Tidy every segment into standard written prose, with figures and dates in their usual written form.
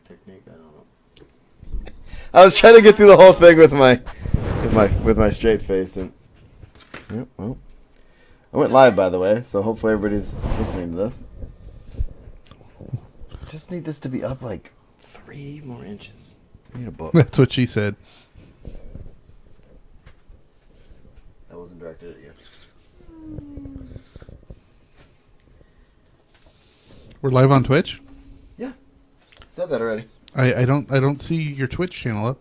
technique. I don't know. I was trying to get through the whole thing with my straight face, and well, I went live, by the way, so hopefully everybody's listening to this. I just need this to be up like 3 more inches. I need a book. That's what she said. That wasn't directed at you. We're live on Twitch? Yeah. Said that already. I don't see your Twitch channel up.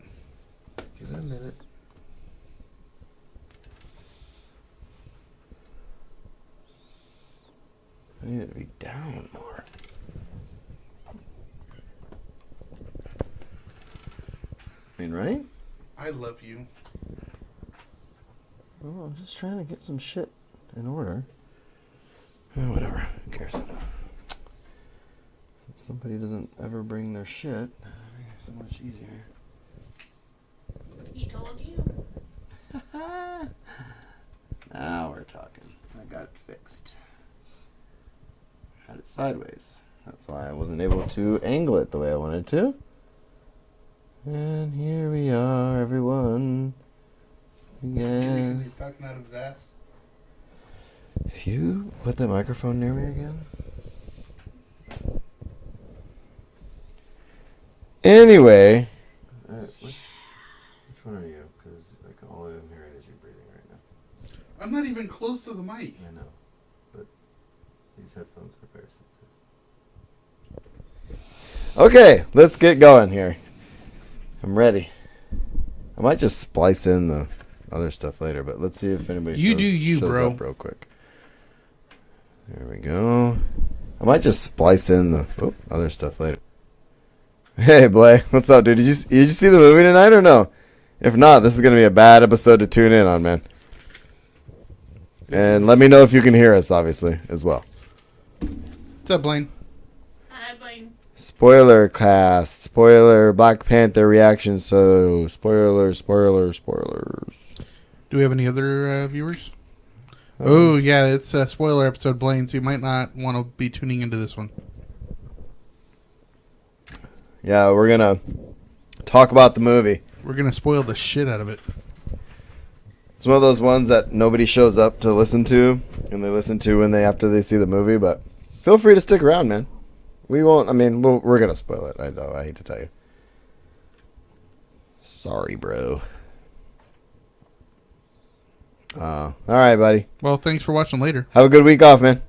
Give it a minute. I need it to be down more. I mean, right? I love you. Oh, I'm just trying to get some shit in order. Whatever. Who cares? Somebody doesn't ever bring their shit. It's so much easier. He told you. Now we're talking. I got it fixed. Had it sideways. That's why I wasn't able to angle it the way I wanted to. And here we are, everyone. Again. He's talking out of his ass. If you put that microphone near me again. Anyway. Which one are you? Because all I'm hearing is you breathing right now. I'm not even close to the mic. I know. But these headphones are very sensitive. Okay, let's get going here. I'm ready. I might just splice in the other stuff later, but let's see if anybody shows bro. up real quick. There we go. I might just splice in the other stuff later. Hey, Blay. What's up, dude? Did you see the movie tonight or no? If not, this is going to be a bad episode to tune in on, man. And let me know if you can hear us, obviously, as well. What's up, Blaine? Hi, Blaine. Spoiler cast. Spoiler Black Panther reaction. So, spoilers. Do we have any other viewers? Oh, yeah, it's a spoiler episode, Blaine, so you might not want to be tuning into this one. Yeah, we're going to talk about the movie. We're going to spoil the shit out of it. It's one of those ones that nobody shows up to listen to, and they listen to after they see the movie, but feel free to stick around, man. We won't, we're going to spoil it, I know, I hate to tell you. Sorry, bro. All right, buddy. Well, thanks for watching later. Have a good week off, man.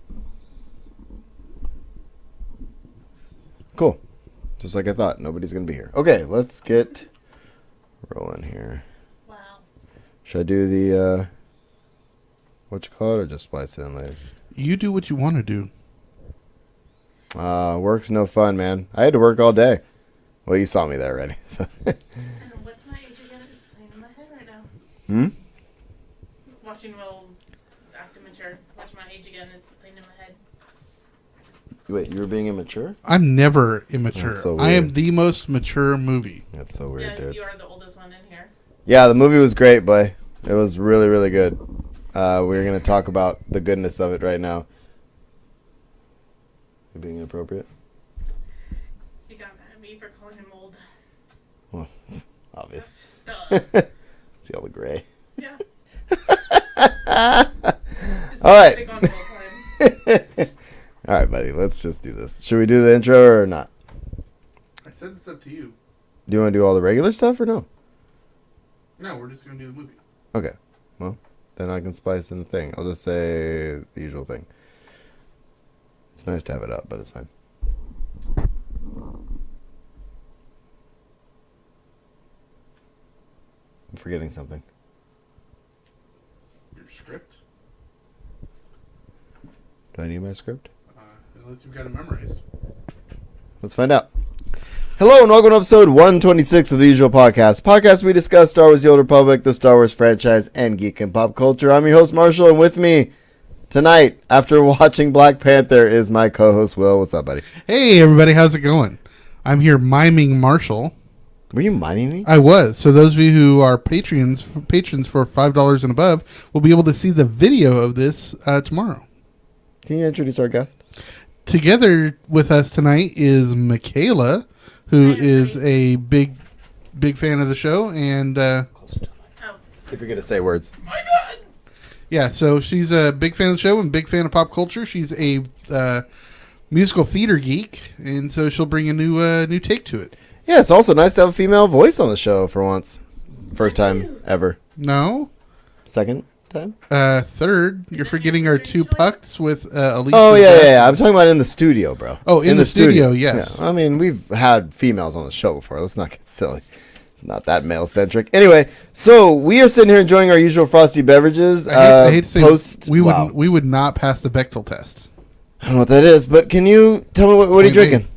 Cool. Just like I thought. Nobody's going to be here. Okay, let's get rolling here. Wow. Should I do the, what you call it, or just splice it in later? You do what you want to do. Work's no fun, man. I had to work all day. Well, you saw me there already. What's my age again? It's playing in my head right now. Watching Will act immature. What's my age again? It's playing in my head. Wait, you were being immature? I'm never immature. That's so weird. I am the most mature movie. That's so weird, dude. You are the oldest one in here. Yeah, the movie was great, boy. It was really, really good. We're going to talk about the goodness of it right now. You being inappropriate? You got mad at me for calling him old. Well, it's obvious. Duh. See all the gray. Yeah. All right. All All right, buddy. Let's just do this. Should we do the intro or not? I said it's up to you. Do you want to do all the regular stuff or no? No, we're just going to do the movie. Okay. Well, then I can spice in the thing. I'll just say the usual thing. It's nice to have it up, but it's fine. I'm forgetting something. Your script? Do I need my script? Unless you've got it memorized. Let's find out. Hello and welcome to episode 126 of the Usual Podcast. Podcast we discuss Star Wars The Old Republic, the Star Wars franchise, and geek and pop culture. I'm your host, Marshall, and with me tonight, after watching Black Panther, is my co-host, Will. What's up, buddy? Hey, everybody. How's it going? I'm here miming Marshall. Were you miming me? I was. So those of you who are patrons for $5 and above will be able to see the video of this tomorrow. Can you introduce our guest? Together with us tonight is Michaela, who Hi, is everybody. a big fan of the show, and Oh, If you're gonna say words, my God. yeah, so she's a big fan of the show and big fan of pop culture. She's a musical theater geek, and so she'll bring a new take to it. yeah, it's also nice to have a female voice on the show for once. First time ever. No, Second time. third, you're it forgetting your our two choice? pucks with Elise. Oh and yeah, Beth. yeah, yeah. I'm talking about in the studio, bro. Oh, in the studio, yes. Yeah. I mean, we've had females on the show before. Let's not get silly. It's not that male centric. Anyway, so we are sitting here enjoying our usual frosty beverages. I hate to say wow. we would not pass the Bechtel test. I don't know what that is, but can you tell me what are you Wait, wait. drinking?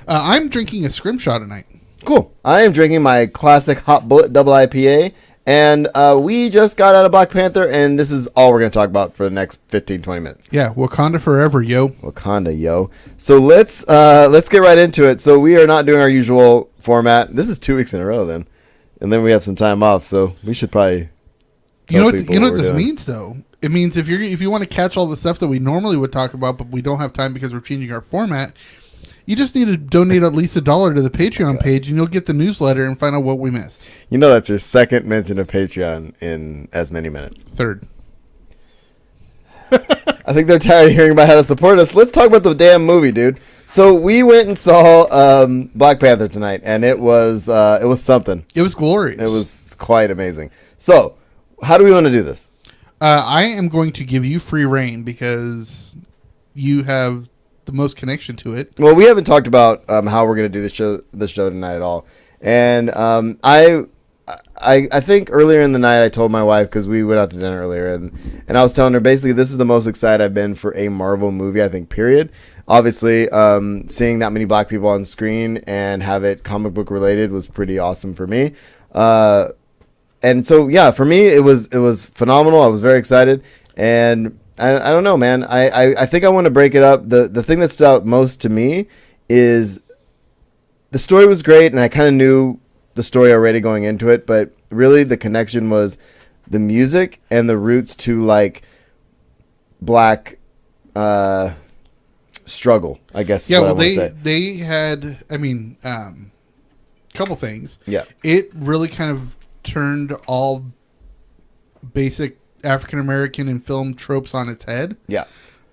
I'm drinking a scrimshaw tonight. Cool. I am drinking my classic Hot Bullet Double IPA, and we just got out of Black Panther, and this is all we're going to talk about for the next 15, 20 minutes. Yeah, Wakanda forever, yo. Wakanda, yo. So let's get right into it. So we are not doing our usual format. This is 2 weeks in a row, then, and then we have some time off. So we should probably. You know people what we're this doing. means, though. It means if you want to catch all the stuff that we normally would talk about, but we don't have time because we're changing our format. You just need to donate at least $1 to the Patreon page, and you'll get the newsletter and find out what we missed. You know that's your second mention of Patreon in as many minutes. Third. I think they're tired of hearing about how to support us. Let's talk about the damn movie, dude. So we went and saw Black Panther tonight, and it was something. It was glorious. It was quite amazing. So, how do we want to do this? I am going to give you free reign because you have the most connection to it. Well, we haven't talked about how we're going to do the show tonight at all, and I think earlier in the night I told my wife, because we went out to dinner earlier, and I was telling her basically this is the most excited I've been for a Marvel movie, I think, period. Obviously, seeing that many black people on screen and have it comic book related was pretty awesome for me. And so, yeah, for me, it was phenomenal. I was very excited, and I don't know, man. I think I want to break it up. The thing that stood out most to me is the story was great, and I kind of knew the story already going into it, but really the connection was the music and the roots to like black struggle, I guess. Yeah, is what well, I want to say. they had, I mean, couple things. Yeah. It really kind of turned all basic African American and film tropes on its head. Yeah.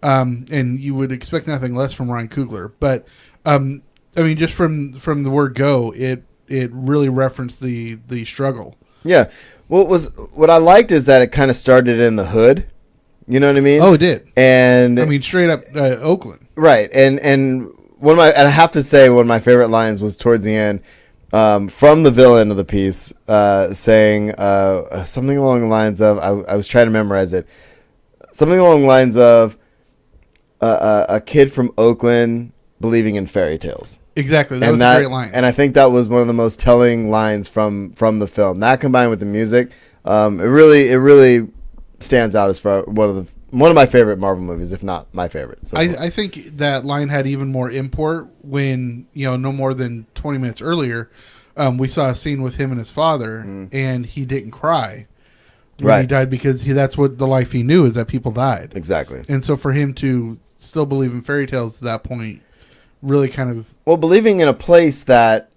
And you would expect nothing less from Ryan Coogler, but I mean, just from the word go, it really referenced the struggle. Yeah. What I liked is that it kind of started in the hood. You know what I mean? Oh, it did. And I mean, straight up Oakland. right. And I have to say one of my favorite lines was towards the end, from the villain of the piece, saying something along the lines of, I was trying to memorize it, something along the lines of a kid from Oakland believing in fairy tales. Exactly. That was a great line. And I think that was one of the most telling lines from the film. That combined with the music, it really stands out as far one of my favorite Marvel movies, if not my favorite. So I think that line had even more import when, no more than 20 minutes earlier, we saw a scene with him and his father, and he didn't cry when he died because that's what the life he knew, is that people died. Exactly. And so for him to still believe in fairy tales at that point really kind of... Well, believing in a place that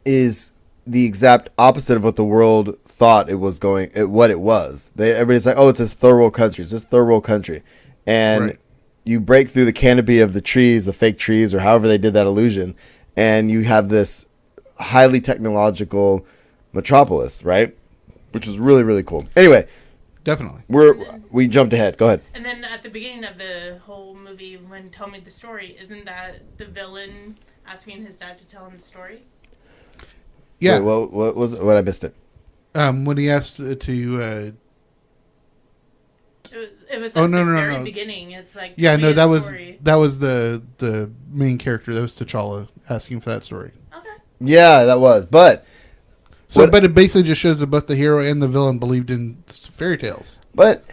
is the exact opposite of what the world thought it was what it was. Everybody's like, oh, it's this third world country. It's this third world country. And Right. You break through the canopy of the trees, the fake trees, or however they did that illusion, and you have this highly technological metropolis, right? Which is really, really cool. Anyway, Definitely. we jumped ahead. Go ahead. And then at the beginning of the whole movie, when Tell Me the Story, isn't that the villain asking his dad to tell him the story? Yeah. Wait, what was it? What, I missed it. When he asked to... It was Oh, at no, the no, very no. beginning. It's like, Yeah, tell me no, the that was story. the main character. That was T'Challa asking for that story. Okay. Yeah, that was. But But it basically just shows that both the hero and the villain believed in fairy tales. But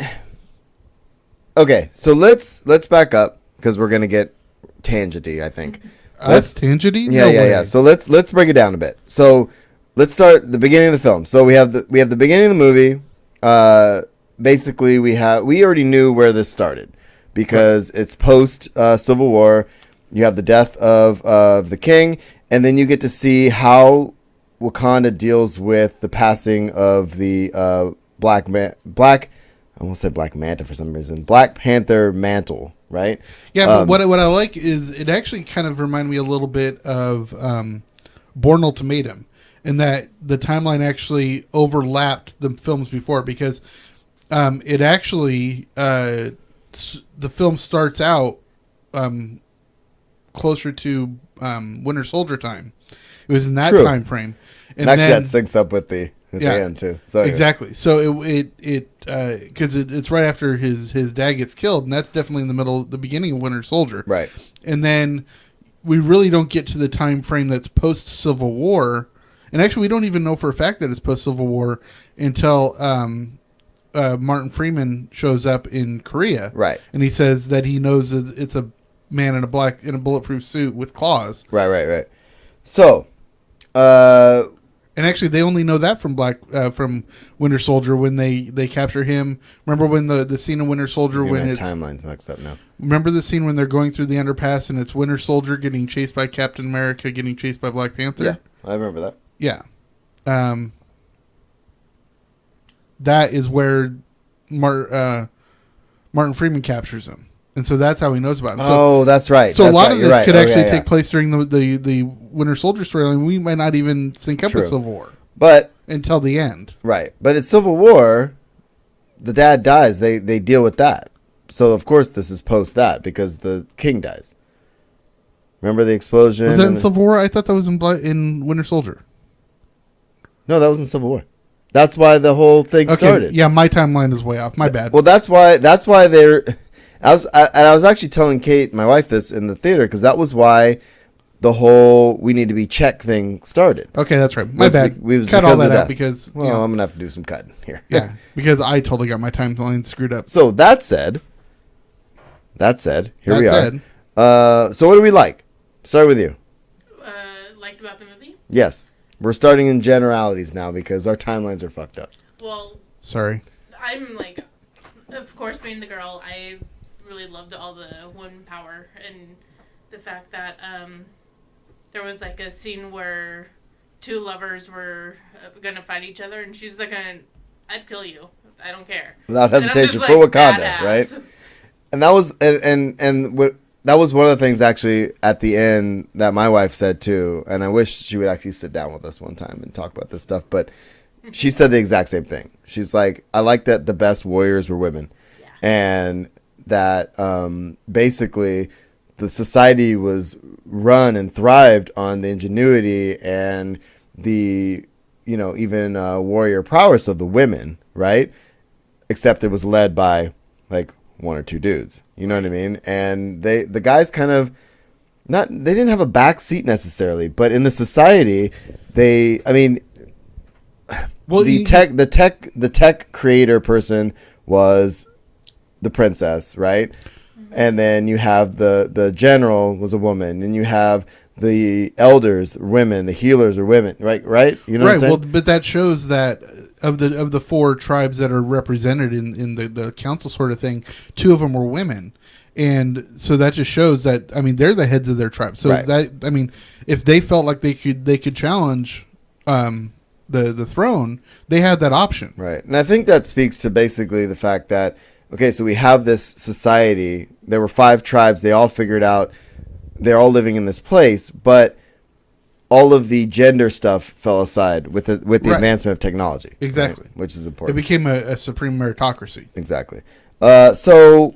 okay, so let's back up because we're gonna get tangenty, I think. Us tangenty? Yeah, No yeah, way. yeah. So let's break it down a bit. So let's start the beginning of the film. So we have the beginning of the movie. Basically, we already knew where this started because it's post Civil War. You have the death of the king, and then you get to see how Wakanda deals with the passing of the I won't say Black Manta for some reason. Black Panther mantle, right? Yeah, but what I like is it actually kind of reminded me a little bit of Born Ultimatum, in that the timeline actually overlapped the films before, because it actually the film starts out closer to Winter Soldier time. It was in that time frame, and actually that syncs up with the end too. So anyway. Exactly. So it because it's right after his dad gets killed, and that's definitely in the beginning of Winter Soldier, right? And then we really don't get to the time frame that's post Civil War, and actually we don't even know for a fact that it's post Civil War until Martin Freeman shows up in Korea, right? And he says that he knows that it's a man in a bulletproof suit with claws, right. So, and actually, they only know that from Winter Soldier when they capture him. Remember when the scene of Winter Soldier when it's timelines mixed up now. Remember the scene when they're going through the underpass and it's Winter Soldier getting chased by Captain America, getting chased by Black Panther? Yeah, I remember that. Yeah, that is where Martin Freeman captures him. And so that's how he knows about him. That's right. So a lot of this could actually take place during the Winter Soldier storyline. We might not even sync up with Civil War, but until the end. Right, but at Civil War, the dad dies. They deal with that. So of course this is post that, because the king dies. Remember the explosion? Was that in Civil War? I thought that was in Winter Soldier. No, that was in Civil War. That's why the whole thing started. Yeah, my timeline is way off. My bad. Well, that's why they're. I was actually telling Kate, my wife, this in the theater, because that was why the whole "we need to be check" thing started. Okay, that's right. My bad. Cut all that out because I'm gonna have to do some cutting here. Yeah, because I totally got my timeline screwed up. So that said, here we are. So what do we like? Start with you. Liked about the movie? Yes, we're starting in generalities now because our timelines are fucked up. Well, sorry. I'm of course, being the girl, I really loved all the women power and the fact that there was a scene where two lovers were gonna fight each other, and she's I'd kill you, I don't care, without hesitation, for Wakanda, badass. Right? And that was and what that was one of the things actually at the end that my wife said too, and I wish she would actually sit down with us one time and talk about this stuff, but she said the exact same thing. She's like, I like that the best warriors were women, and that basically the society was run and thrived on the ingenuity and the even warrior prowess of the women, right? Except it was led by one or two dudes, you know what I mean? And the guys kind of they didn't have a back seat necessarily, but in the society well, the tech creator person was the princess, right? Mm-hmm. And then you have the general was a woman, and you have the elders, women, the healers are women, right? You know what I'm saying? Well, but that shows that of the four tribes that are represented in the council sort of thing, two of them were women. And so that just shows that, they're the heads of their tribe. So that, if they felt like they could challenge the throne, they had that option. Right. And I think that speaks to basically the fact that, okay, so we have this society. There were 5 tribes. They all figured out they're all living in this place, but all of the gender stuff fell aside with the advancement of technology. Exactly. Right? Which is important. It became a supreme meritocracy. Exactly. So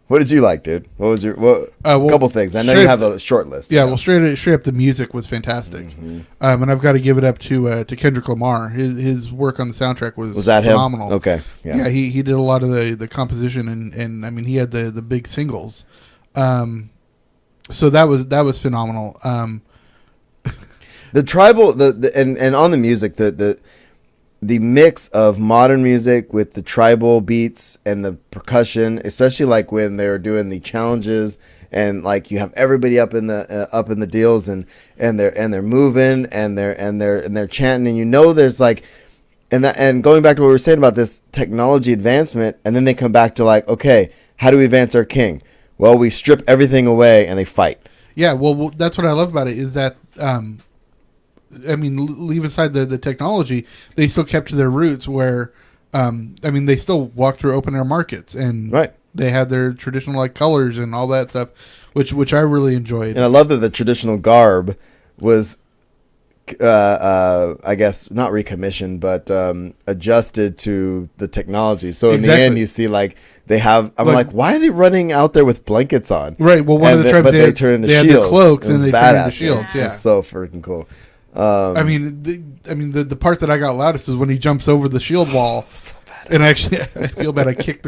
what did you like, dude? What was your a couple things? I know you have a short list. Yeah, well, straight up, the music was fantastic, and I've got to give it up to Kendrick Lamar. His work on the soundtrack was that phenomenal. Him? Okay, yeah, he did a lot of the composition, and he had the big singles. So that was phenomenal. The tribal and on the music the mix of modern music with the tribal beats and the percussion, especially when they're doing the challenges and you have everybody up in the deals and they're moving and they're chanting, and there's and going back to what we were saying about this technology advancement, and then they come back to okay, how do we advance our king? Well, we strip everything away and they fight. Yeah, well, that's what I love about it is that, leave aside the technology, they still kept to their roots where, they still walk through open air markets and Right. they had their traditional like colors and all that stuff, which I really enjoyed. And I love that the traditional garb was, I guess not recommissioned, but adjusted to the technology. So in the end, you see like they have. I'm like, why are they running out there with blankets on? Right. Well, one of the tribes they turn into they shields. had their cloaks and they turn into badass, shields. Yeah, it's so freaking cool. The part that I got loudest is when he jumps over the shield wall. So bad. And actually, I feel bad. I kicked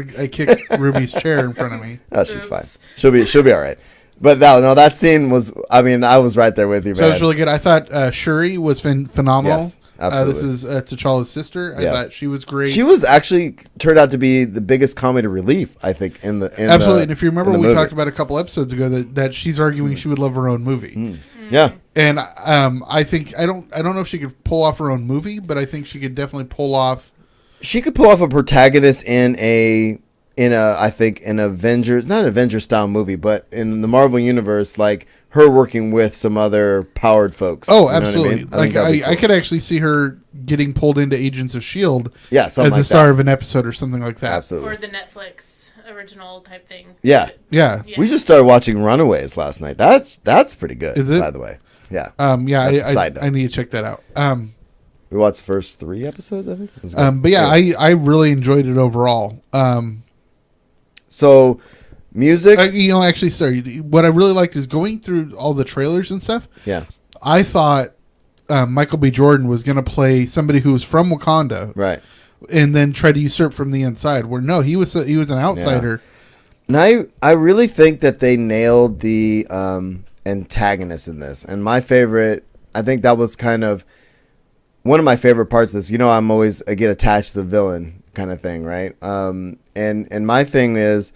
Ruby's chair in front of me. Oh, she's fine. She'll be all right. But that scene was. I mean, I was right there with you, man. So it was really good. I thought Shuri was phenomenal. Yes, absolutely. This is T'Challa's sister. I thought she was great. She was actually turned out to be the biggest comedy relief, I think, in the absolutely. And if you remember, we movie. talked about a couple episodes ago that she's arguing she would love her own movie. Yeah. And I think I don't know if she could pull off her own movie, but I think she could definitely pull off. She could pull off a protagonist in I think an Avengers, not an Avengers style movie, but in the Marvel universe, like her working with some other powered folks. Oh, absolutely! I mean? I could actually see her getting pulled into Agents of S.H.I.E.L.D. Yeah, as the star of an episode or something like that. Absolutely. Or the Netflix original type thing. Yeah. Yeah. We just started watching Runaways last night. That's pretty good. Is it? By the way. Yeah. I need to check that out. We watched the first 3 episodes, I think. It was good. But yeah, I really enjoyed it overall. So, music. Actually, sorry. What I really liked is going through all the trailers and stuff. Yeah. I thought Michael B. Jordan was going to play somebody who was from Wakanda, Right. and then try to usurp from the inside. Where no, he was an outsider. Yeah. And I really think that they nailed the antagonist in this. And my favorite, I think that was kind of one of my favorite parts of this. I get attached to the villain kind of thing, right? And my thing is,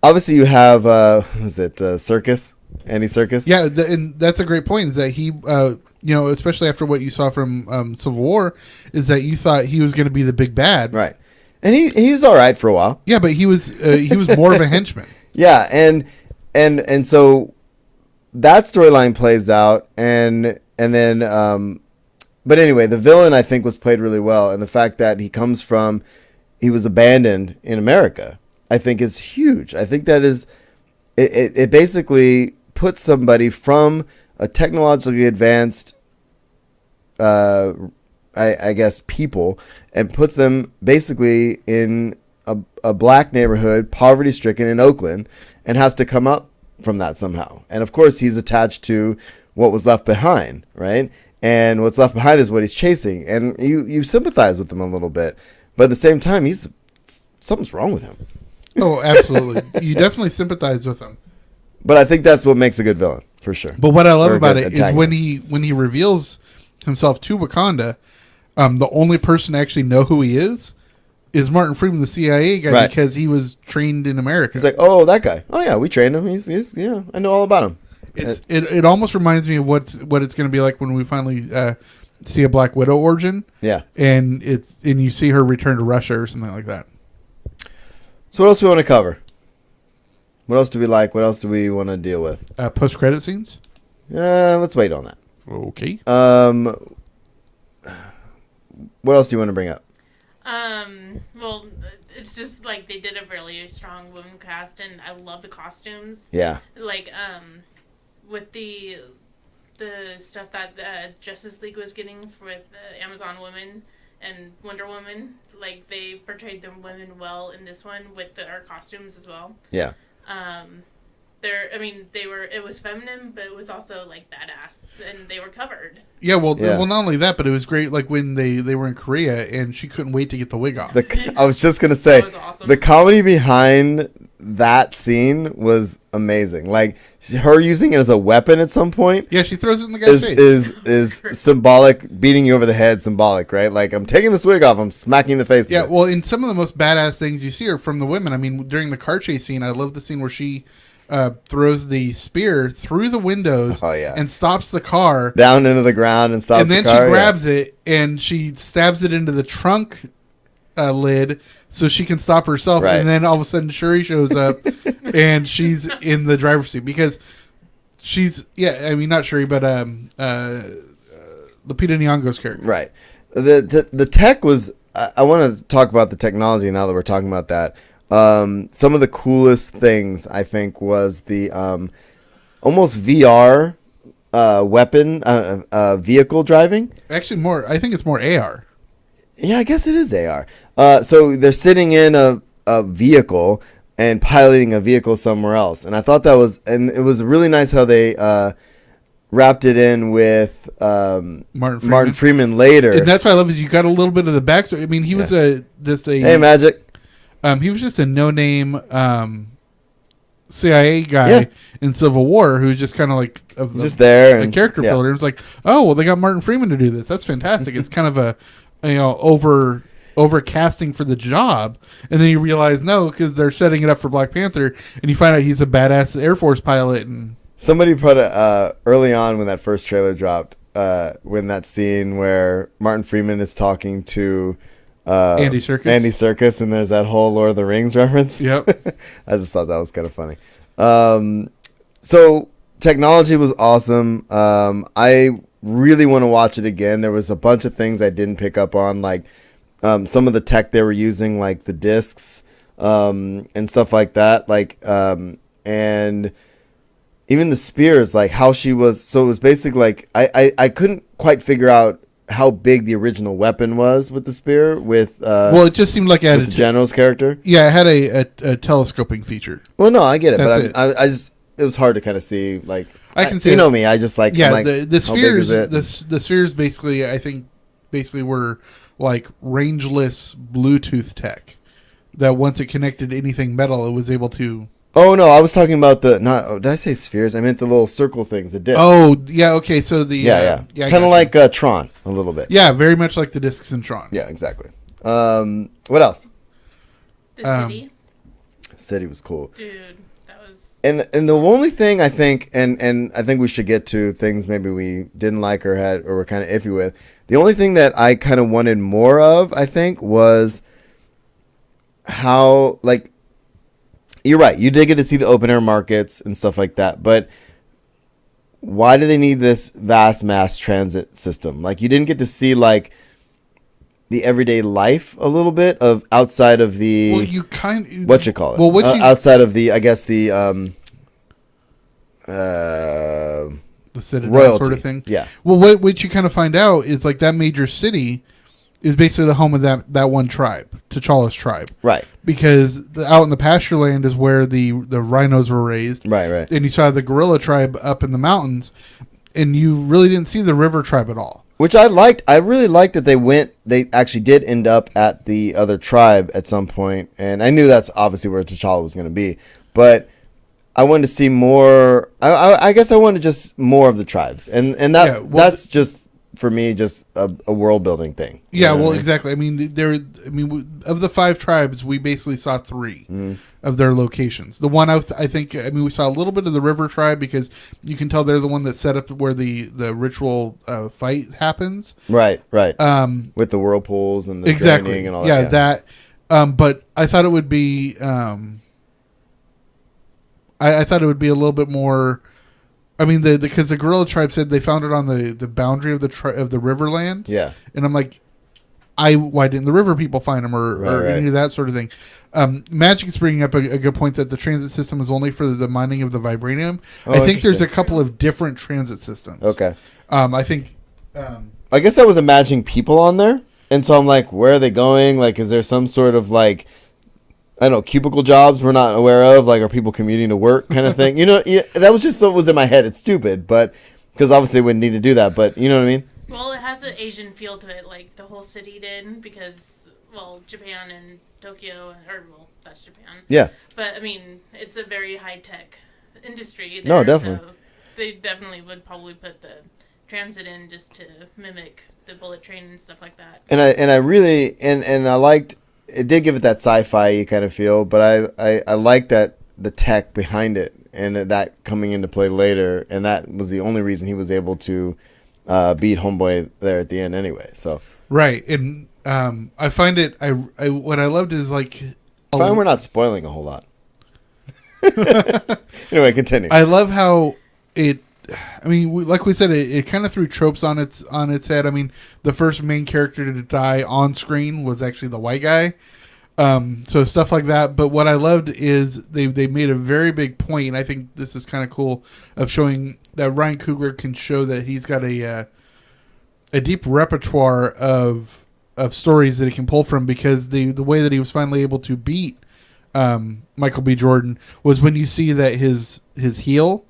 obviously you have Serkis, Andy Serkis. Yeah, and that's a great point. Is that he, especially after what you saw from Civil War, is that you thought he was going to be the big bad, Right? And he was all right for a while. Yeah, but he was more of a henchman. Yeah, and so that storyline plays out, and then. But anyway, the villain, I think, was played really well. And the fact that he was abandoned in America, I think is huge. I think that is, it basically puts somebody from a technologically advanced, I guess, people, and puts them basically in a black neighborhood, poverty-stricken in Oakland, and has to come up from that somehow. And of course, he's attached to what was left behind, right? And what's left behind is what he's chasing. And you sympathize with him a little bit. But at the same time, something's wrong with him. Oh, absolutely. You definitely sympathize with him. But I think that's what makes a good villain, for sure. But what I love about it is when he reveals himself to Wakanda, the only person to actually know who he is Martin Freeman, the CIA guy, right. Because he was trained in America. He's like, oh, that guy. Oh, yeah, we trained him. He's I know all about him. It almost reminds me of what it's going to be like when we finally see a Black Widow origin. Yeah, and you see her return to Russia or something like that. So what else do we want to cover? What else do we like? What else do we want to deal with? Post-credit scenes. Let's wait on that. Okay. What else do you want to bring up? Well, it's just like they did a really strong women cast, and I love the costumes. Yeah. Like with the stuff that Justice League was getting with Amazon Women and Wonder Woman, like they portrayed the women well in this one with our costumes as well. Yeah. It was feminine, but it was also like badass, and they were covered. Yeah, well, not only that, but it was great. Like when they were in Korea, and she couldn't wait to get the wig off. I was just gonna say, that was awesome. The comedy behind that scene was amazing. Like her using it as a weapon at some point. Yeah, she throws it in the guy's face. Is symbolic, beating you over the head, symbolic, right? Like I'm taking this wig off, I'm smacking the face. Yeah, with it. well, in some of the most badass things you see are from the women. I mean, during the car chase scene, I love the scene where she throws the spear through the windows and stops the car down into the ground and stops the car. And then she grabs it and she stabs it into the trunk lid so she can stop herself. Right. And then all of a sudden Shuri shows up and she's in the driver's seat. Because I mean, not Shuri, but Lupita Nyong'o's character. Right. The tech was. I want to talk about the technology now that we're talking about that. Some of the coolest things I think was the almost VR weapon vehicle driving. Actually, I think it's more AR. Yeah, I guess it is AR. So they're sitting in a vehicle and piloting a vehicle somewhere else, and I thought that was, and it was really nice how they wrapped it in with Martin Freeman later. And that's why I love it. You got a little bit of the backstory. I mean, he was just a hey Magic. He was just a no-name CIA guy in Civil War who was just kind of like just there a character filler. It's like, oh well, they got Martin Freeman to do this. That's fantastic. It's kind of a over casting for the job, and then you realize no, because they're setting it up for Black Panther, and you find out he's a badass Air Force pilot. And somebody put early on when that first trailer dropped, when that scene where Martin Freeman is talking to Andy Serkis, and there's that whole Lord of the Rings reference. Yep. I just thought that was kind of funny. So technology was awesome. I really want to watch it again. There was a bunch of things I didn't pick up on, like some of the tech they were using, like the discs and stuff like that. And even the spears, like how she was. So it was basically like I couldn't quite figure out how big the original weapon was with the spear. Well, it just seemed like it had the general's character. Yeah, it had a telescoping feature. Well, no, I get it, but I just it was hard to kind of see. Like I can see, you know me, I just like the spheres. The spheres basically, I think, were like rangeless Bluetooth tech that once it connected to anything metal, it was able to. Oh no, I was talking about did I say spheres? I meant the little circle things, the discs. Oh yeah, okay. So the kind of like Tron a little bit. Yeah, very much like the discs in Tron. Yeah, exactly. What else? The city. City was cool, dude. That was. And the only thing I think, and I think we should get to things maybe we didn't like or were kind of iffy with. The only thing that I kind of wanted more of, I think, was how like. You're right. You did get to see the open air markets and stuff like that. But why do they need this vast mass transit system? Like, you didn't get to see, like, the everyday life a little bit of outside of the... Well, you kind of... What you call it? Well, outside of the, I guess, the Citadel royalty sort of thing? Yeah. Well, what you kind of find out is, like, that major city is basically the home of that one tribe, T'Challa's tribe. Right. Because out in the pasture land is where the rhinos were raised. Right. And you saw the gorilla tribe up in the mountains, and you really didn't see the river tribe at all. Which I liked. I really liked that they actually did end up at the other tribe at some point, and I knew that's obviously where T'Challa was going to be. But I wanted to see more. I guess I wanted just more of the tribes, and that's just... For me, just a world building thing. Yeah, well, exactly. I mean, of the 5 tribes, we basically saw 3 of their locations. The one I think we saw a little bit of the River tribe because you can tell they're the one that set up where the ritual fight happens. Right. With the whirlpools and the exactly and all that. Yeah, that. But I thought it would be. I thought it would be a little bit more. I mean, because the gorilla tribe said they found it on the boundary of the riverland. Yeah, and I'm like, why didn't the river people find them or any of that sort of thing? Magic's bringing up a good point that the transit system is only for the mining of the vibranium. I think there's a couple of different transit systems. Okay. I think. I guess I was imagining people on there, and so I'm like, where are they going? Like, is there some sort of like, I don't know, cubicle jobs we're not aware of? Like, are people commuting to work kind of thing? That was just what was in my head. It's stupid, but because obviously they wouldn't need to do that. But you know what I mean? Well, it has an Asian feel to it, like the whole city did, because Japan and Tokyo, that's Japan. Yeah. But I mean, it's a very high tech industry. There, no, definitely. So they definitely would probably put the transit in just to mimic the bullet train and stuff like that. And I really and I liked. It did give it that sci-fi kind of feel, but I like that the tech behind it and that coming into play later, and that was the only reason he was able to beat Homeboy there at the end anyway. So right, and I find it. What I loved is like. Fine, we're not spoiling a whole lot. Anyway, continue. I love how I mean, like we said, it kind of threw tropes on its head. I mean, the first main character to die on screen was actually the white guy. So stuff like that. But what I loved is they made a very big point, and I think this is kind of cool, of showing that Ryan Coogler can show that he's got a deep repertoire of stories that he can pull from, because the way that he was finally able to beat Michael B. Jordan was when you see that his heel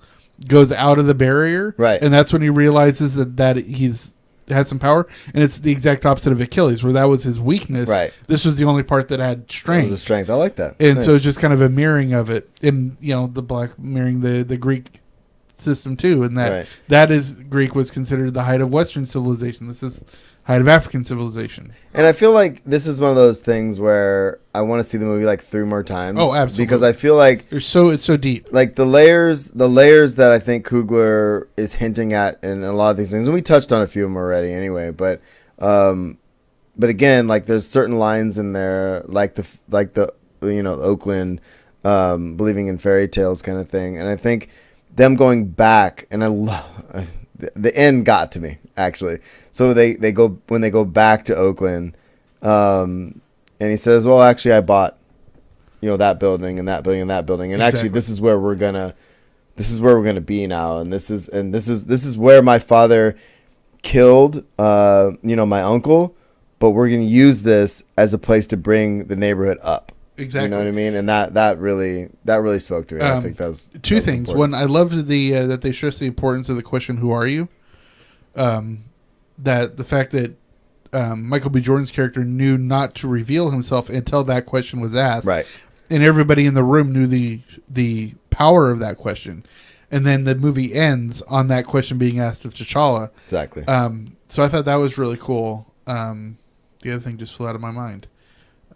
goes out of the barrier, right, and that's when he realizes that he's has some power, and it's the exact opposite of Achilles, where that was his weakness. Right. This was the only part that had strength. That was the strength. I like that. And nice. so it's just kind of a mirroring of it, and the black mirroring the Greek system too, and that is Greek was considered the height of Western civilization. This is height of African civilization. And I feel like this is one of those things where I want to see the movie like 3 more times. Oh, absolutely. Because I feel like it's so deep. Like the layers that I think Coogler is hinting at in a lot of these things, and we touched on a few of them already anyway, but again, like there's certain lines in there, like the Oakland believing in fairy tales kind of thing, and I think them going back, and I love the end got to me actually. So they go back to Oakland, and he says, "Well, actually, I bought, that building and that building and that building, and actually, this is where we're gonna be now, and this is where my father killed, my uncle, but we're gonna use this as a place to bring the neighborhood up." Exactly. You know what I mean? And that really spoke to me. I think that was two things. Important. One, I loved that they stressed the importance of the question, "Who are you?" That the fact that Michael B. Jordan's character knew not to reveal himself until that question was asked, right? And everybody in the room knew the power of that question, and then the movie ends on that question being asked of T'Challa. Exactly. So I thought that was really cool. The other thing just flew out of my mind.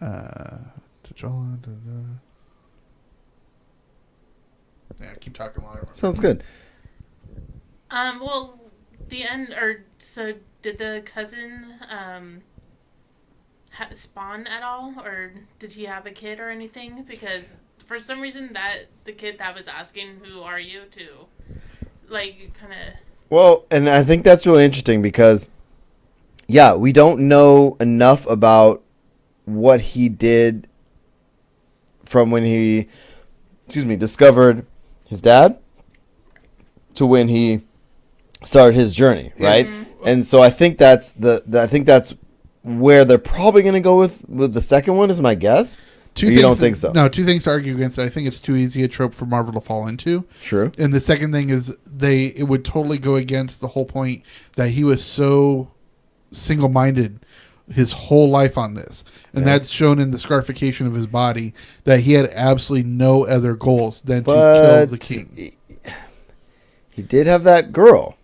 T'Challa. Yeah, keep talking while I remember. Sounds good. Well, the end, so did the cousin spawn at all, or did he have a kid or anything? Because for some reason that the kid that was asking, "Who are you?" to, like, kind of. Well, and I think that's really interesting because, yeah, we don't know enough about what he did from when he, discovered his dad to when he started his journey, right? Mm-hmm. And so I think that's where they're probably going to go with the second one, is my guess. You don't think so? No, 2 things to argue against it. I think it's too easy a trope for Marvel to fall into. True. And the second thing is it would totally go against the whole point that he was so single-minded his whole life on this. And that's shown in the scarification of his body, that he had absolutely no other goals than to kill the king. He did have that girl.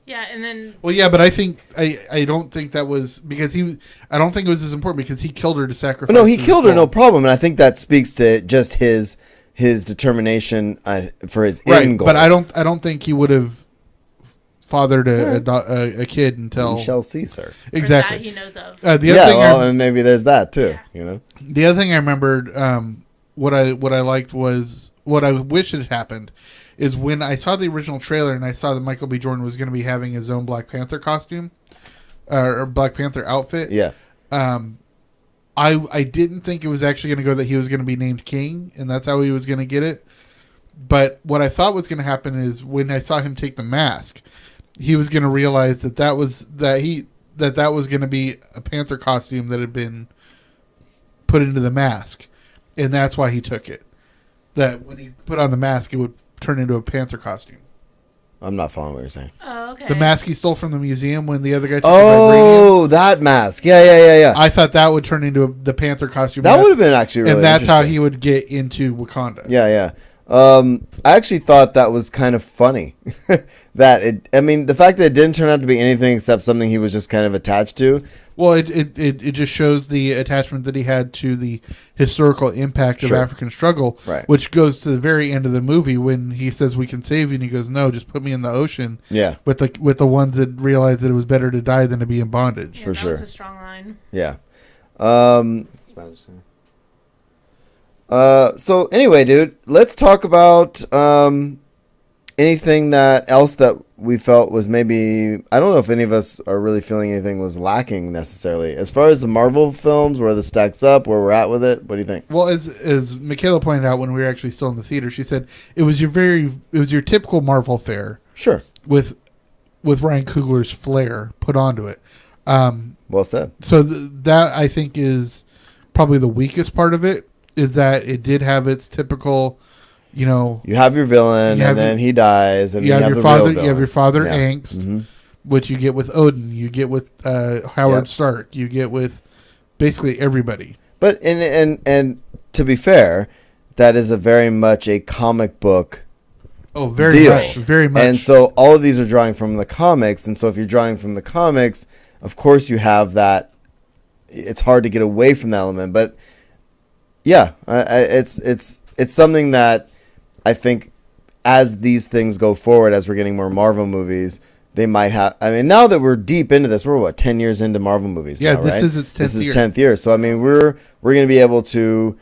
Yeah, and then... Well, yeah, but I think... I don't think that was... Because I don't think it was as important because he killed her to sacrifice... No, he killed her, no problem. And I think that speaks to just his determination for his end goal. But I don't think he would have fathered a kid until... We shall see, sir. Exactly. Or that he knows of. The other thing and maybe there's that too. Yeah. The other thing I remembered, what I liked was... What I wish had happened is when I saw the original trailer and I saw that Michael B. Jordan was going to be having his own Black Panther costume or Black Panther outfit. Yeah. I didn't think it was actually going to go that he was going to be named King and that's how he was going to get it. But what I thought was going to happen is when I saw him take the mask, he was going to realize that was going to be a Panther costume that had been put into the mask, and that's why he took it. That when he put on the mask, it would turn into a Panther costume. I'm not following what you're saying. Oh, okay. The mask he stole from the museum when the other guy took the that mask. Yeah. I thought that would turn into the Panther costume. That would have been actually really interesting. And that's how he would get into Wakanda. Yeah. I actually thought that was kind of funny. The fact that it didn't turn out to be anything except something he was just kind of attached to. Well, it just shows the attachment that he had to the historical impact of African struggle, right? Which goes to the very end of the movie when he says, "We can save you," and he goes, "No, just put me in the ocean." Yeah, with the ones that realized that it was better to die than to be in bondage. Yeah, for sure. That was a strong line. Yeah. So anyway, dude, let's talk about in anything that else that we felt was maybe, I don't know if any of us are really feeling anything was lacking necessarily as far as the Marvel films, where this stacks up, where we're at with it. What do you think? Well, as Michaela pointed out when we were actually still in the theater, she said it was your typical Marvel fare. Sure. With Ryan Coogler's flair put onto it. Well said. So that I think is probably the weakest part of it, is that it did have its typical, you have your villain, and then he dies, and you have your the father. real villain. You have your father Yeah. angst, Mm-hmm. which you get with Odin. You get with Howard Stark. You get with basically everybody. But and to be fair, that is a very much a comic book. Oh, very deal. much, very much. And so all of these are drawing from the comics, and so if you're drawing from the comics, of course you have that. It's hard to get away from that element, but yeah, it's something that I think as these things go forward, as we're getting more Marvel movies, they might have. I mean, now that we're deep into this, we're 10 years into Marvel movies. Yeah, now, this right? is its 10th year. This is 10th year. So I mean, we're going to be able to.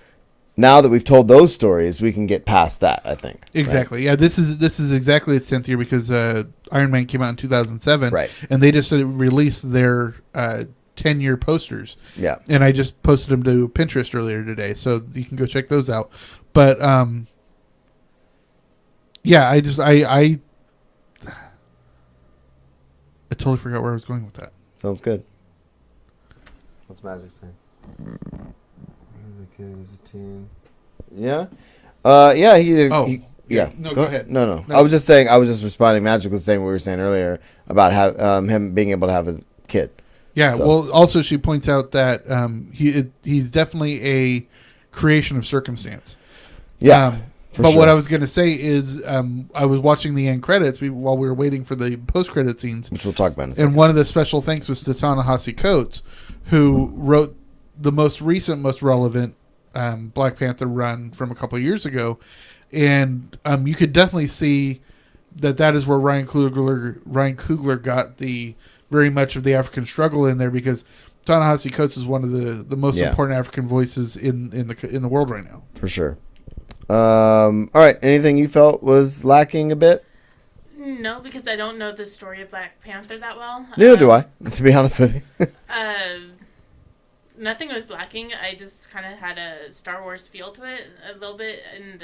Now that we've told those stories, we can get past that, I think. Exactly. Right? Yeah, this is exactly its 10th year because Iron Man came out in 2007. Right. And they just released their 10-year posters. Yeah. And I just posted them to Pinterest earlier today, so you can go check those out. But yeah, I totally forgot where I was going with that. Sounds good. What's Magic saying? Yeah. Yeah. Yeah. No, go ahead. No. I was just saying. I was just responding. Magic was saying what we were saying earlier about him being able to have a kid. Yeah. So. Well, also she points out that he's definitely a creation of circumstance. Yeah. But what I was going to say is, I was watching the end credits while we were waiting for the post-credit scenes, which we'll talk about in a second. And one of the special thanks was to Ta-Nehisi Coates, who wrote the most recent, most relevant Black Panther run from a couple of years ago, and you could definitely see that is where Ryan Coogler got the very much of the African struggle in there, because Ta-Nehisi Coates is one of the most important African voices in the world right now. For sure. All right. Anything you felt was lacking a bit? No, because I don't know the story of Black Panther that well. Neither do I, to be honest with you. Nothing was lacking. I just kind of had a Star Wars feel to it a little bit, in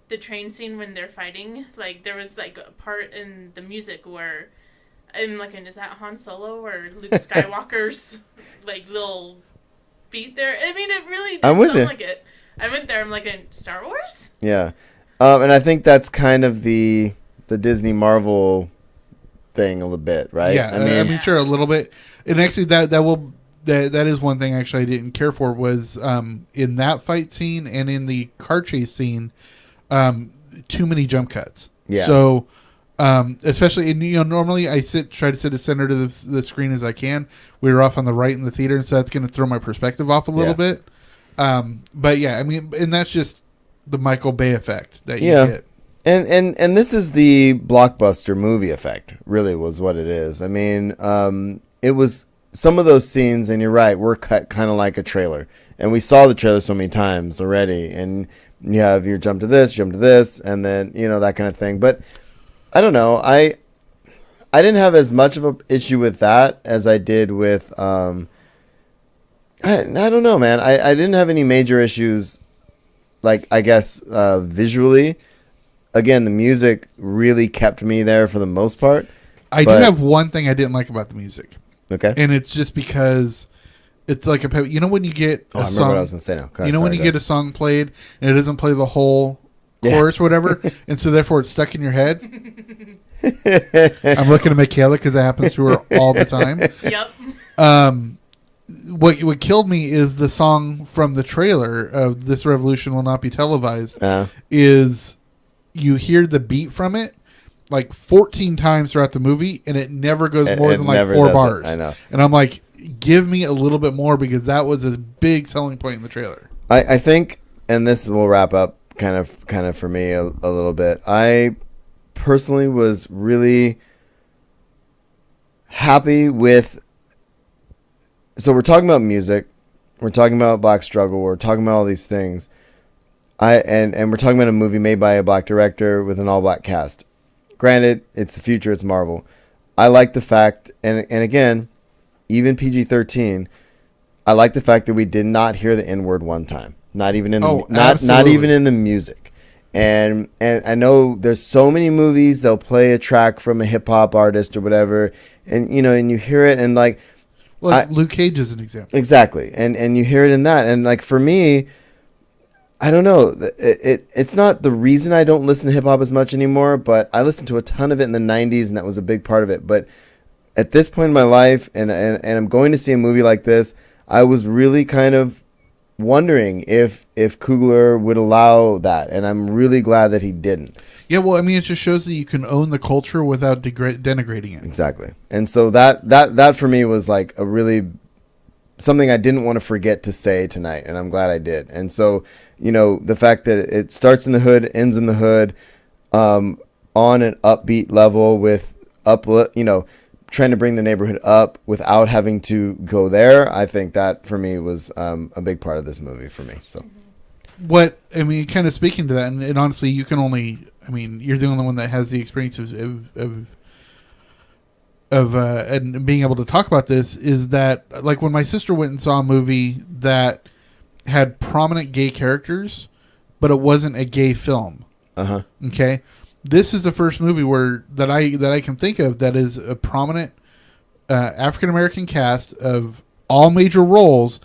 the train scene when they're fighting. Like, there was like a part in the music where I'm like, is that Han Solo or Luke Skywalker's like little beat there? I mean, it really did sound like it. I went there. I'm like, in Star Wars? Yeah, and I think that's kind of the Disney Marvel thing a little bit, right? Yeah, I mean, sure, a little bit. And actually, that is one thing actually I didn't care for was in that fight scene and in the car chase scene, too many jump cuts. Yeah. So, especially normally I try to sit as center to the screen as I can. We were off on the right in the theater, and so that's going to throw my perspective off a little bit. But yeah, I mean, and that's just the Michael Bay effect that you get. And this is the blockbuster movie effect, really, was what it is. I mean, it was some of those scenes, and you're right, were cut kind of like a trailer. And we saw the trailer so many times already. And you have your jump to this, and then, that kind of thing. But I don't know. I didn't have as much of an issue with that as I did with... I don't know, man. I didn't have any major issues, like, I guess, visually. Again, the music really kept me there for the most part. I do have one thing I didn't like about the music. Okay. And it's just because it's like when you get a song... I remember what I was going to say now. When you get a song played and it doesn't play the whole chorus or whatever, and so therefore it's stuck in your head? I'm looking at Michaela because it happens to her all the time. Yep. What killed me is the song from the trailer of This Revolution Will Not Be Televised. Is you hear the beat from it like 14 times throughout the movie, and it never goes more than like 4 bars. I know. And I'm like, give me a little bit more, because that was a big selling point in the trailer. I think, and this will wrap up kind of for me a little bit. I personally was really happy with... So we're talking about music, we're talking about Black struggle, we're talking about all these things. And we're talking about a movie made by a black director with an all black cast. Granted, it's the future, it's Marvel. I like the fact, and again, even PG-13, I like the fact that we did not hear the N-word one time. Not even in the not even in the music. And I know there's so many movies they'll play a track from a hip hop artist or whatever, and and you hear it and like, well, Luke Cage is an example. Exactly, and you hear it in that, and like for me, I don't know, it's not the reason I don't listen to hip hop as much anymore, but I listened to a ton of it in the '90s, and that was a big part of it. But at this point in my life, and I'm going to see a movie like this, I was really kind of wondering if Coogler would allow that, and I'm really glad that he didn't. Yeah, well, I mean, it just shows that you can own the culture without denigrating it. Exactly, and so that for me was like a really something I didn't want to forget to say tonight, and I'm glad I did. And so, the fact that it starts in the hood, ends in the hood, on an upbeat level with trying to bring the neighborhood up without having to go there. I think that for me was a big part of this movie for me. So, kind of speaking to that, and honestly, you can only, you're the only one that has the experience of and being able to talk about this, is that like when my sister went and saw a movie that had prominent gay characters, but it wasn't a gay film. Okay. This is the first movie that I can think of that is a prominent African American cast of all major roles,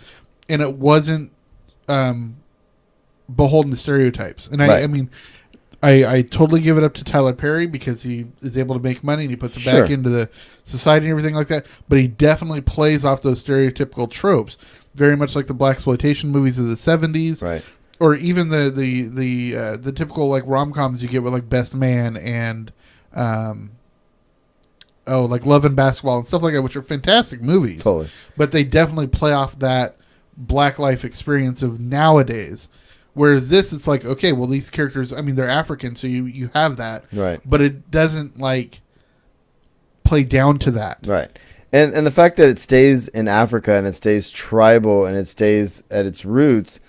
and it wasn't beholden to stereotypes. And right. I totally give it up to Tyler Perry because he is able to make money and he puts it back into the society and everything like that. But he definitely plays off those stereotypical tropes, very much like the blaxploitation movies of the 70s, right? Or even the typical like rom-coms you get with like Best Man and like Love and Basketball and stuff like that, which are fantastic movies. Totally. But they definitely play off that black life experience of nowadays. Whereas this, it's like, okay, well, these characters, they're African, so you have that. Right. But it doesn't, like, play down to that. Right. And the fact that it stays in Africa and it stays tribal and it stays at its roots,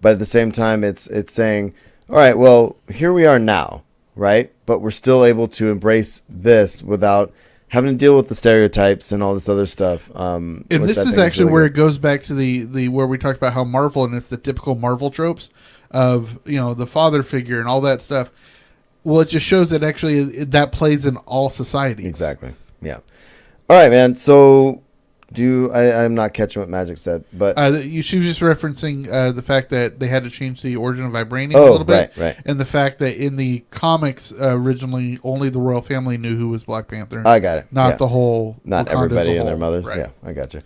but at the same time, it's saying, all right, well, here we are now, right? But we're still able to embrace this without having to deal with the stereotypes and all this other stuff. And this is actually really where it goes back to the where we talked about how Marvel, and it's the typical Marvel tropes of, the father figure and all that stuff. Well, it just shows that actually that plays in all societies. Exactly. Yeah. All right, man. So I'm not catching what Magic said, but she was just referencing the fact that they had to change the origin of vibranium a little bit, right. And the fact that in the comics originally only the royal family knew who was Black Panther. I got it. Not the whole, not everybody and their mothers. Right. Yeah, I got you.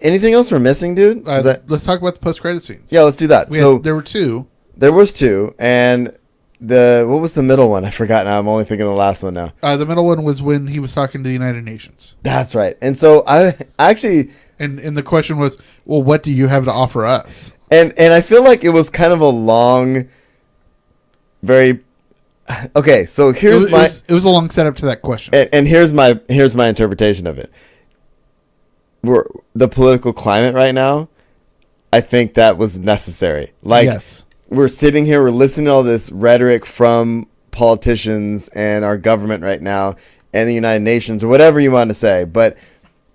Anything else we're missing, dude? Let's talk about the post-credit scenes. Yeah, let's do that. There were two. There was two, and what was the middle one? I forgot now. I'm only thinking of the last one now. The middle one was when he was talking to the United Nations. That's right. And so I actually... And the question was, well, what do you have to offer us? And I feel like it was kind of a long, very... Okay, so here's it was a long setup to that question. And here's my interpretation of it. The political climate right now, I think that was necessary. Like, yes. We're sitting here, we're listening to all this rhetoric from politicians and our government right now and the United Nations or whatever you want to say. But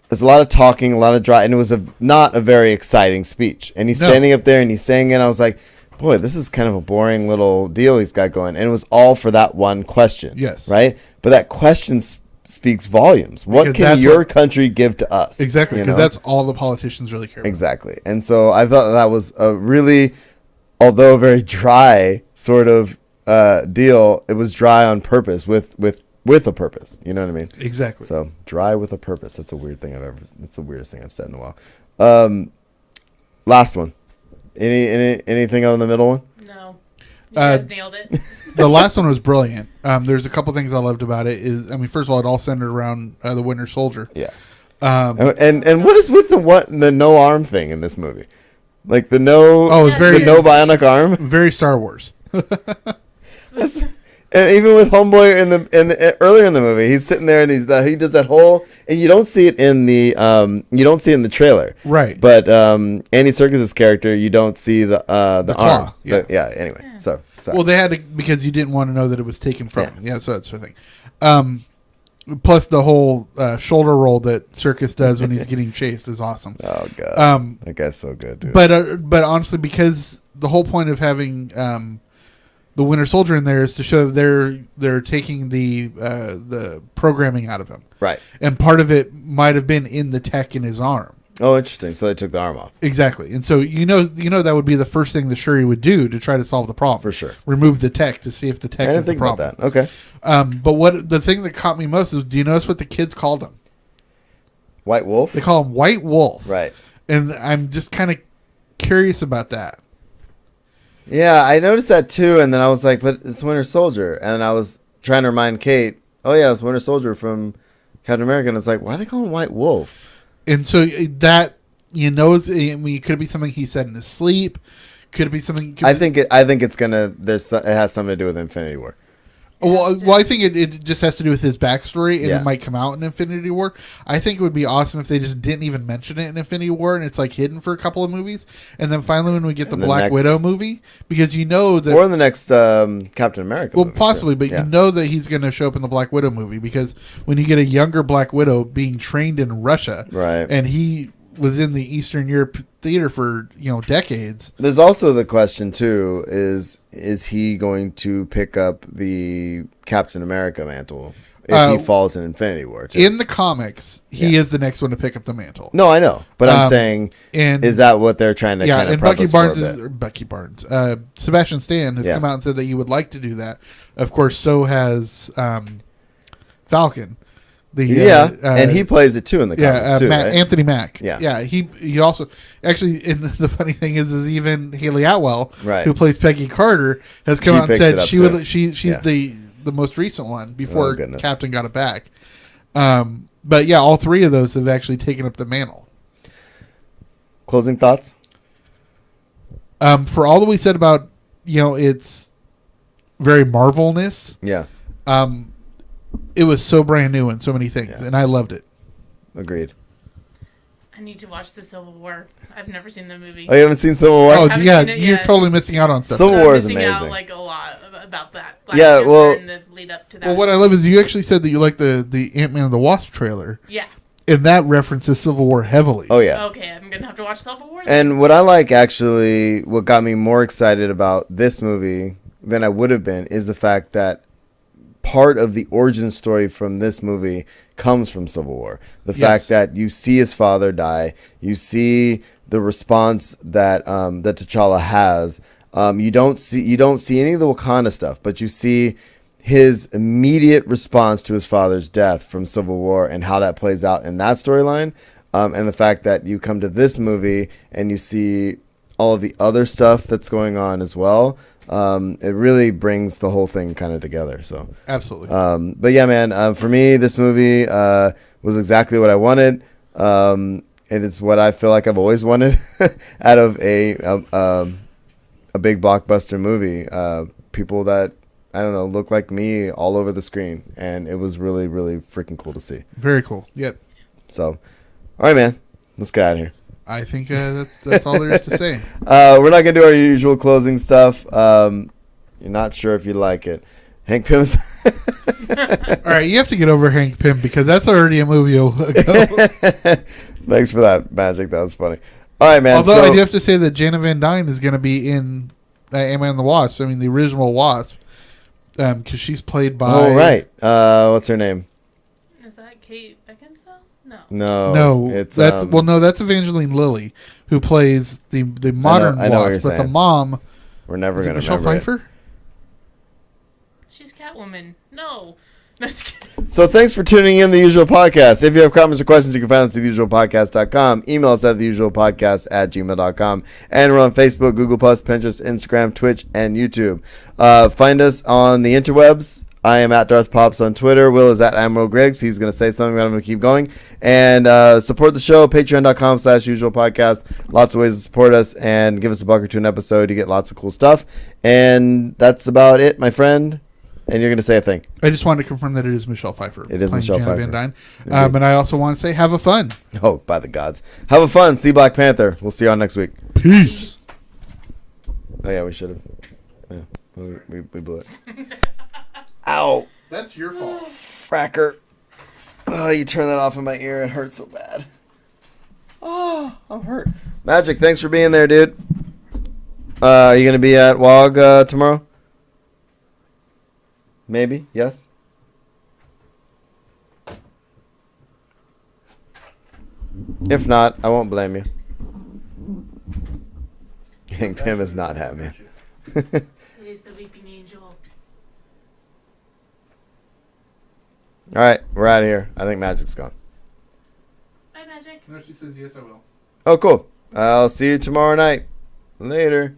there's a lot of talking, a lot of dry, and it was not a very exciting speech. And he's standing up there and he's saying it. And I was like, boy, this is kind of a boring little deal he's got going. And it was all for that one question. Yes. Right? But that question speaks volumes. What can your country give to us? Exactly. Because that's all the politicians really care about. Exactly. And so I thought that was a really... although very dry sort of deal, it was dry on purpose with a purpose. You know what I mean? Exactly. So dry with a purpose. That's a weird thing that's the weirdest thing I've said in a while. Last one. Anything on the middle one? No. You guys nailed it. The last one was brilliant. There's a couple things I loved about it. First of all, it all centered around the Winter Soldier. Yeah. And what is with the no arm thing in this movie? Like the no bionic arm. Very Star Wars. And even with Homeboy earlier in the movie, he's sitting there and he does that whole, and you don't see it in the trailer, Right. But Andy Serkis's character, you don't see the claw, arm. yeah. Anyway, so sorry. Well, they had to, because you didn't want to know that it was taken from him. Yeah, so that's the thing. Plus the whole shoulder roll that Serkis does when he's getting chased is awesome. Oh god, that guy's so good, dude. But honestly, because the whole point of having the Winter Soldier in there is to show that they're taking the programming out of him, right? And part of it might have been in the tech in his arm. Oh, interesting. So they took the arm off. Exactly, and so that would be the first thing the Shuri would do to try to solve the problem. For sure, remove the tech to see if the tech is the problem. About that. Okay. But what the thing that caught me most is, do you notice what the kids called him? White Wolf. They call him White Wolf, right? And I'm just kind of curious about that. Yeah, I noticed that too, and then I was like, but it's Winter Soldier, and I was trying to remind Kate, oh yeah, it's Winter Soldier from Captain America, and it's like, why do they call him White Wolf? And so that, it could be something he said in his sleep. Could it be something? I think it's gonna. It has something to do with Infinity War. Well, I think it just has to do with his backstory, and Yeah. it might come out in Infinity War. I think it would be awesome if they just didn't even mention it in Infinity War, and it's like hidden for a couple of movies, and then finally when we get the Black Widow movie, because that, or in the next Captain America. well, movie, possibly, sure. but Yeah. you know that he's going to show up in the Black Widow movie, because when you get a younger Black Widow being trained in Russia, Right. and he was in the Eastern Europe theater for decades. There's also the question too: is he going to pick up the Captain America mantle if he falls in Infinity War? Too? In the comics, he is the next one to pick up the mantle. No, I know, but I'm saying, is that what they're trying to? kind of and Bucky Barnes, Sebastian Stan has come out and said that he would like to do that. Of course, so has Falcon. And he plays it too in the comics too, right? Anthony Mack. Yeah. He also actually. And the funny thing is even Haley Atwell, right, who plays Peggy Carter, has come out and said she's the most recent one before Captain got it back. But yeah, all three of those have actually taken up the mantle. Closing thoughts. For all that we said about it's very Marvel-ness. Yeah. It was so brand new in so many things, and I loved it. Agreed. I need to watch the Civil War. I've never seen the movie. Oh, you haven't seen Civil War? Oh, yeah, you're totally missing out on stuff. Civil War is amazing. Out, like, a lot about that. And the lead up to that. Well, what I love is you actually said that you like the Ant-Man and the Wasp trailer. Yeah. And that references Civil War heavily. Oh, yeah. Okay, I'm going to have to watch Civil War. And what I like, actually, what got me more excited about this movie than I would have been is the fact that part of the origin story from this movie comes from Civil War. The fact that you see his father die, you see the response that that T'Challa has. You don't see any of the Wakanda stuff, but you see his immediate response to his father's death from Civil War and how that plays out in that storyline. And the fact that you come to this movie and you see all of the other stuff that's going on as well. It really brings the whole thing kind of together. So absolutely. But yeah, man, for me, this movie was exactly what I wanted. It is what I feel like I've always wanted out of a big blockbuster movie. People that, I don't know, look like me all over the screen, and it was really, really freaking cool to see. Very cool. Yep. So, all right, man, let's get out of here. I think that's all there is to say. We're not gonna do our usual closing stuff. You're not sure if you like it. Hank Pym's. All right, you have to get over Hank Pym because that's already a movie ago. Thanks for that, Magic. That was funny. All right, man. Although I do have to say that Jana Van Dyne is going to be in Ant-Man and the Wasp. I mean, the original Wasp, because she's played by. Oh right. What's her name? Is that Kate Beckinsale? No. No. It's that's that's Evangeline Lilly, who plays the modern I know what Wasp, you're but the saying. mom. We're never going to Michelle remember Pfeiffer? She's Catwoman. No. Just kidding. So thanks for tuning in to The Usual Podcast. If you have comments or questions, you can find us at theusualpodcast.com. Email us at theusualpodcast@gmail.com. And we're on Facebook, Google+, Pinterest, Instagram, Twitch, and YouTube. Find us on the interwebs. I am at Darth Pops on Twitter. Will is at Admiral Griggs. He's going to say something, but I'm going to keep going. And support the show, patreon.com/usualpodcast. Lots of ways to support us and give us $1 or $2 an episode. You get lots of cool stuff. And that's about it, my friend. And you're going to say a thing. I just wanted to confirm that it is Michelle Pfeiffer. It is playing Michelle Janet Pfeiffer. Van Dyne. And I also want to say, have a fun. Oh, by the gods. Have a fun. See Black Panther. We'll see you all next week. Peace. Oh, yeah, we should have. Yeah, we blew it. Ow. That's your fault. Fracker. Oh, you turn that off in my ear. It hurts so bad. Oh, I'm hurt. Magic, thanks for being there, dude. Are you going to be at WOG tomorrow? Maybe. Yes? If not, I won't blame you. Hank Pym is not happy. It is the weeping angel. All right, we're out of here. I think Magic's gone. Bye, Magic. No, she says, yes, I will. Oh, cool. I'll see you tomorrow night. Later.